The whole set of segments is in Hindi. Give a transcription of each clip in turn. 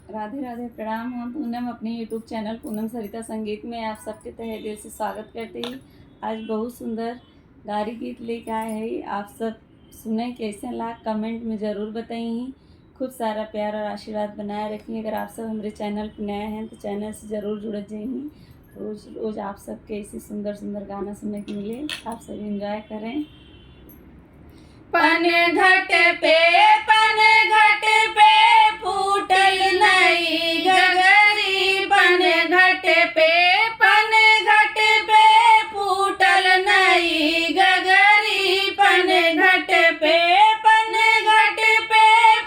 राधे राधे, प्रणाम। हम पूनम अपने यूट्यूब चैनल पूनम सरिता संगीत में आप सबके तहे दिल से स्वागत करते ही आज बहुत सुंदर गारी गीत लेकर आए हैं। आप सब सुने कैसे ला कमेंट में ज़रूर बताइए। खूब सारा प्यार और आशीर्वाद बनाए रखिए। अगर आप सब हमारे चैनल पर नए हैं तो चैनल से ज़रूर जुड़ जाइए। रोज़ रोज़ आप सबके ऐसे सुंदर सुंदर गाना सुनने को मिले। आप सब एंजॉय करें। पन घट पे फूटल नहीं गगरी। पन घट पे फूटल नहीं गगरी। पन घट पे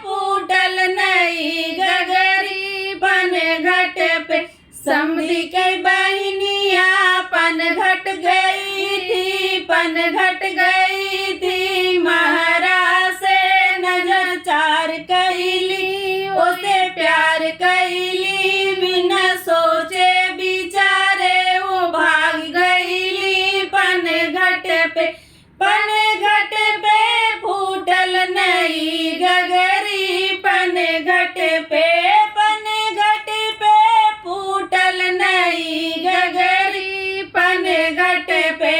फूटल नहीं गगरी। पन घट पे समधी के बहनिया पन घट गई थी। पन घट गई थी महाराज से नजर चार कैली। उसे प्यार कैली बिना सोचे बिचारे वो भाग गईली। पन घट पे फूटल नहीं गगरी। पन घट पे फूटल नहीं गगरी। पन घट पे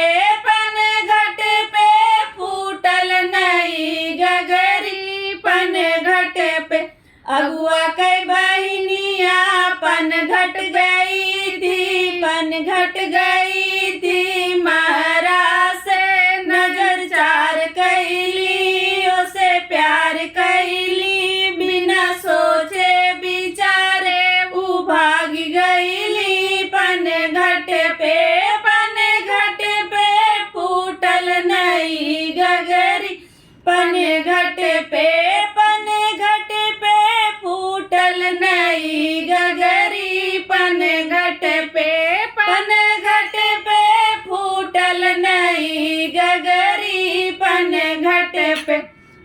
फूटल नहीं गगरी। पन घट पे अगुआ के बहनिया पन घट गई थी। पन घट गई थी महाराज से नजर चार कैली। उसे प्यार कैली बिना सोचे बिचारे वो भाग गईली। पन घट पे फूटल नहीं गगरी। पन घट पे फूटल नहीं गगरी। पन घट पे फूटल नहीं गगरी। पन घट पे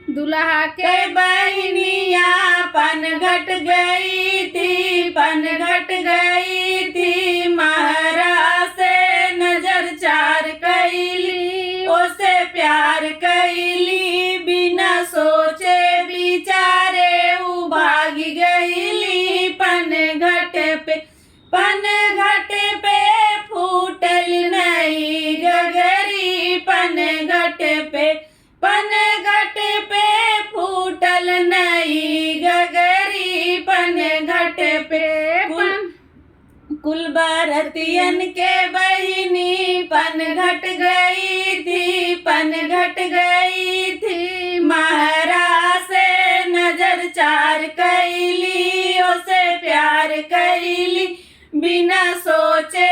दुल्हा के बहनिया पन घट गई थी। पन घट गई थी महाराज से नजर चार कैली। उसे प्यार कैली बिना सोचे बिचारे वो भाग गईली। पन घट पे फूटल नहीं गगरी। पन घट पे फूटल नहीं गगरी। पन घट पे कुल बारतियन के बहिनी पन घट गई थी। पन घट गई थी महाराज से नजर चार कैली। उसे प्यार कैली बिना सोचे